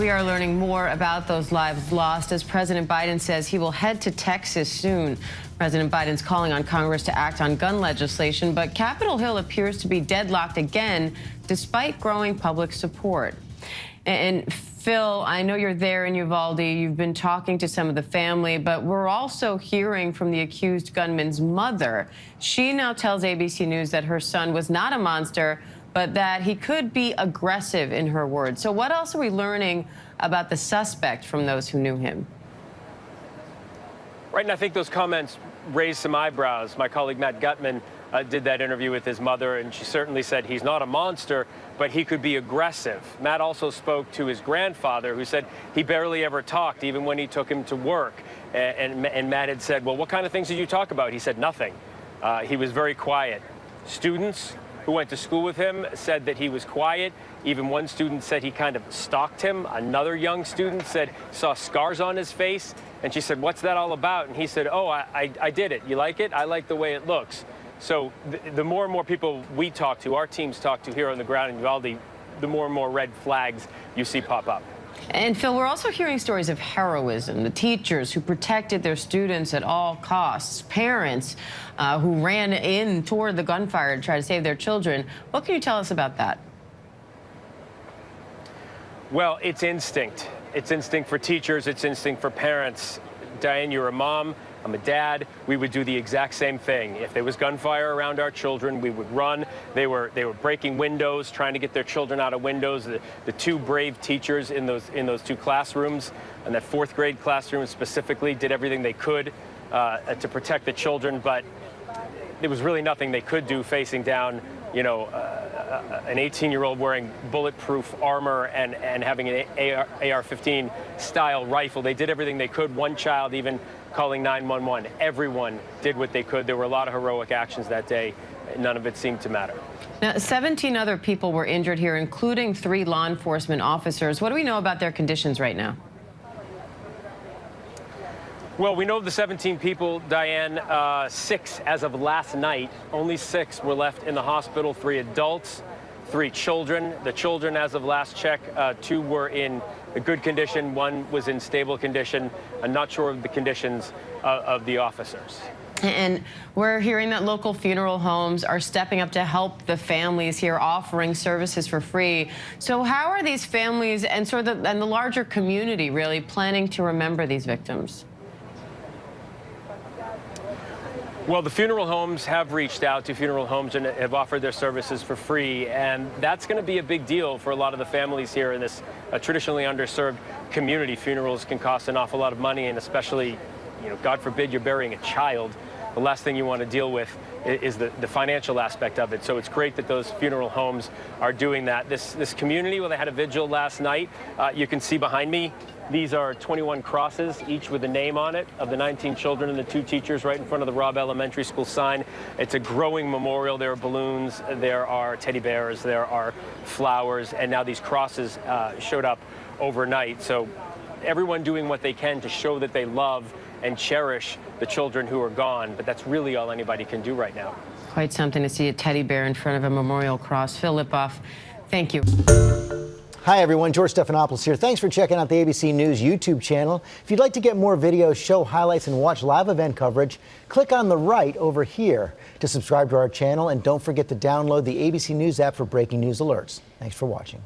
we are learning more about those lives lost as President Biden says he will head to Texas soon. President Biden's calling on Congress to act on gun legislation, but Capitol Hill appears to be deadlocked again despite growing public support. And Phil, I know you're there in Uvalde. You've been talking to some of the family, but we're also hearing from the accused gunman's mother. She now tells ABC News that her son was not a monster, but that he could be aggressive, in her words. So what else are we learning about the suspect from those who knew him? Right, and I think those comments raised some eyebrows. My colleague Matt Gutman did that interview with his mother, and she certainly said he's not a monster, but he could be aggressive. Matt also spoke to his grandfather, who said he barely ever talked, even when he took him to work. And Matt had said, well, what kind of things did you talk about? He said nothing. He was very quiet. Students who went to school with him said that he was quiet. Even one student said he kind of stalked him. Another young student said saw scars on his face. And she said, what's that all about? And he said, oh, I did it. You like it? I like the way it looks. So the more and more people we talk to, our teams talk to here on the ground in Uvalde, the more and more red flags you see pop up. And Phil, we're also hearing stories of heroism, the teachers who protected their students at all costs, parents who ran in toward the gunfire to try to save their children. What can you tell us about that? Well, it's instinct. It's instinct for teachers. It's instinct for parents. Diane, you're a mom. I'm a dad. We would do the exact same thing. If there was gunfire around our children, we would run. They were breaking windows, trying to get their children out of windows. The two brave teachers in those two classrooms, and that fourth grade classroom specifically, did everything they could to protect the children. But there was really nothing they could do facing down, you know, an 18-year-old wearing bulletproof armor and having an AR-15 style rifle. They did everything they could. One child even calling 911. Everyone did what they could. There were a lot of heroic actions that day. None of it seemed to matter. Now, 17 other people were injured here, including 3 law enforcement officers. What do we know about their conditions right now? Well, we know of the 17 people, Diane, 6 as of last night. Only 6 were left in the hospital, 3 adults, 3 children. The children, as of last check, 2 were in a good condition, 1 was in stable condition. I'm not sure of the conditions of the officers. And we're hearing that local funeral homes are stepping up to help the families here, offering services for free. So how are these families and the larger community really planning to remember these victims? Well, the funeral homes have reached out to funeral homes and have offered their services for free, and that's going to be a big deal for a lot of the families here in this traditionally underserved community. Funerals can cost an awful lot of money, and especially, you know, God forbid you're burying a child. The last thing you want to deal with is the financial aspect of it. So it's great that those funeral homes are doing that. This community, well, they had a vigil last night. You can see behind me, these are 21 crosses, each with a name on it, of the 19 children and the 2 teachers right in front of the Robb Elementary School sign. It's a growing memorial. There are balloons, there are teddy bears, there are flowers, and now these crosses showed up overnight. So everyone doing what they can to show that they love and cherish the children who are gone, but that's really all anybody can do right now. Quite something to see a teddy bear in front of a memorial cross. Phil Lipoff, thank you. Hi, everyone. George Stephanopoulos here. Thanks for checking out the ABC News YouTube channel. If you'd like to get more videos, show highlights, and watch live event coverage, click on the right over here to subscribe to our channel. And don't forget to download the ABC News app for breaking news alerts. Thanks for watching.